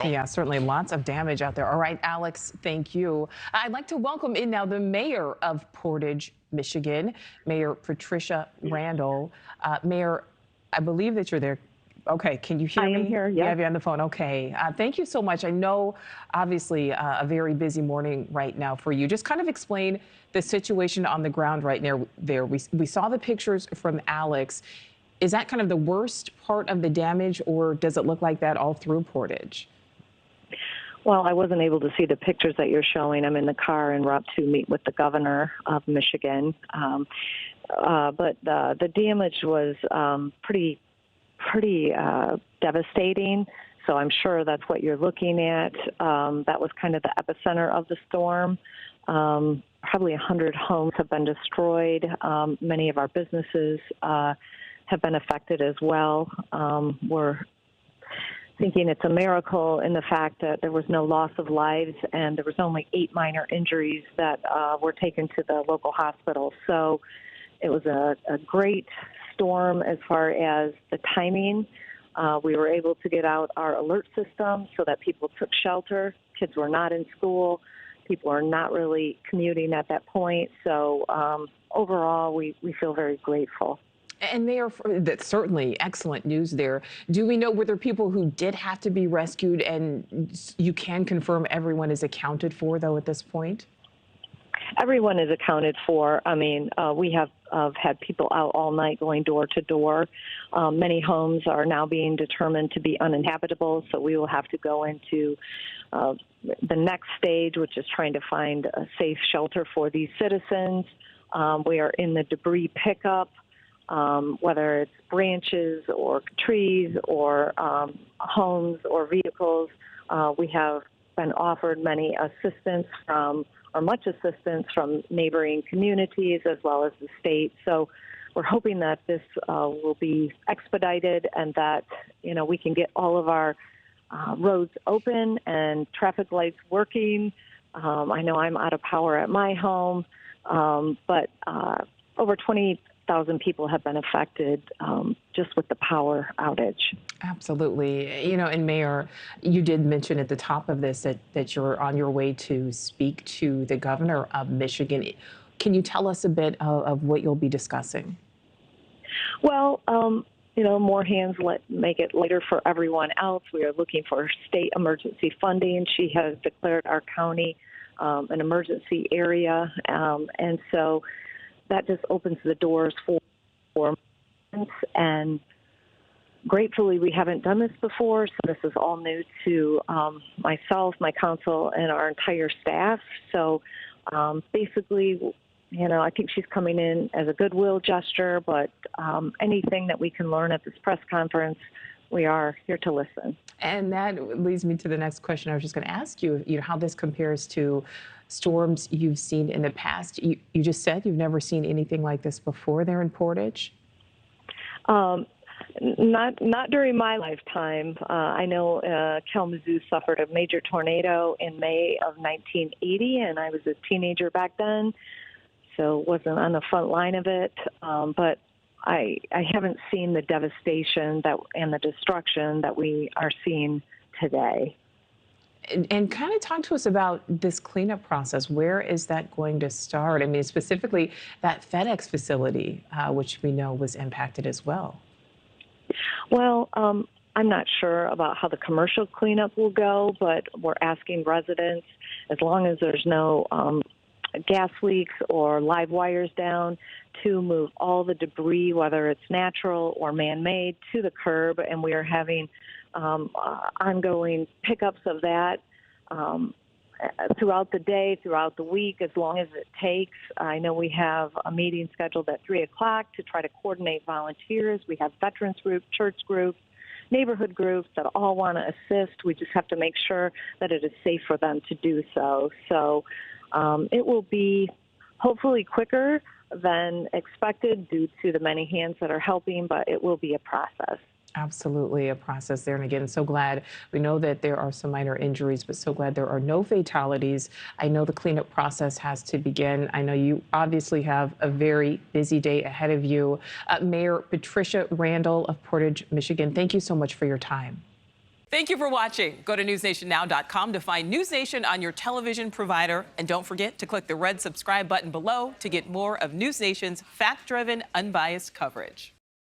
Yeah, certainly lots of damage out there. All right, Alex, thank you. I'd like to welcome in now the mayor of Portage, Michigan, Mayor Patricia Randall. Mayor, I believe that you're there. Okay, can you hear I am me? here, We yes. have you on the phone. Okay, thank you so much. I know, obviously, a very busy morning right now for you. Just kind of explain the situation on the ground right now. We saw the pictures from Alex. Is that kind of the worst part of the damage, or does it look like that all through Portage? Well, I wasn't able to see the pictures that you're showing. I'm in the car en route to meet with the governor of Michigan. But the damage was pretty devastating. So I'm sure that's what you're looking at. That was kind of the epicenter of the storm. Probably 100 homes have been destroyed. Many of our businesses have been affected as well. We're thinking it's a miracle in the fact that there was no loss of lives and there was only 8 minor injuries that were taken to the local hospital. So it was a great storm as far as the timing. We were able to get out our alert system so that people took shelter. Kids were not in school. People are not really commuting at that point. So overall, we feel very grateful. And that's certainly excellent news there. Do we know, were there people who did have to be rescued, and you can confirm everyone is accounted for, though, at this point? Everyone is accounted for. I mean, we have had people out all night going door to door. Many homes are now being determined to be uninhabitable, so we will have to go into the next stage, which is trying to find a safe shelter for these citizens. We are in the debris pickup. Whether it's branches or trees or homes or vehicles, we have been offered many assistance much assistance from neighboring communities as well as the state. So we're hoping that this will be expedited and that, we can get all of our roads open and traffic lights working. I know I'm out of power at my home, but over 20,000 people have been affected just with the power outage. Absolutely. And Mayor, you did mention at the top of this that you're on your way to speak to the governor of Michigan. Can you tell us a bit of what you'll be discussing? Well, more hands make it lighter for everyone else. We are looking for state emergency funding. She has declared our county an emergency area, and so that just opens the doors for months. And gratefully, we haven't done this before, so this is all new to myself, my council, and our entire staff. So basically, I think she's coming in as a goodwill gesture, but anything that we can learn at this press conference, we are here to listen. And that leads me to the next question I was just going to ask you, how this compares to storms you've seen in the past. You just said you've never seen anything like this before there in Portage? Not during my lifetime. I know Kalamazoo suffered a major tornado in May of 1980, and I was a teenager back then, so wasn't on the front line of it. But I haven't seen the devastation and the destruction that we are seeing today. And kind of talk to us about this cleanup process. Where is that going to start? I mean, specifically that FedEx facility, which we know was impacted as well. Well, I'm not sure about how the commercial cleanup will go, but we're asking residents, as long as there's no gas leaks or live wires down, to move all the debris, whether it's natural or man-made, to the curb. And we are having ongoing pickups of that throughout the day, throughout the week, as long as it takes. I know we have a meeting scheduled at 3 o'clock to try to coordinate volunteers. We have veterans groups, church groups, neighborhood groups that all want to assist. We just have to make sure that it is safe for them to do so. So it will be hopefully quicker than expected due to the many hands that are helping, but it will be a process. Absolutely a process there. And again, so glad. We know that there are some minor injuries, but so glad there are no fatalities. I know the cleanup process has to begin. I know you obviously have a very busy day ahead of you. Mayor Patricia Randall of Portage, Michigan, thank you so much for your time. Thank you for watching. Go to newsnationnow.com to find News Nation on your television provider. And don't forget to click the red subscribe button below to get more of News Nation's fact-driven, unbiased coverage.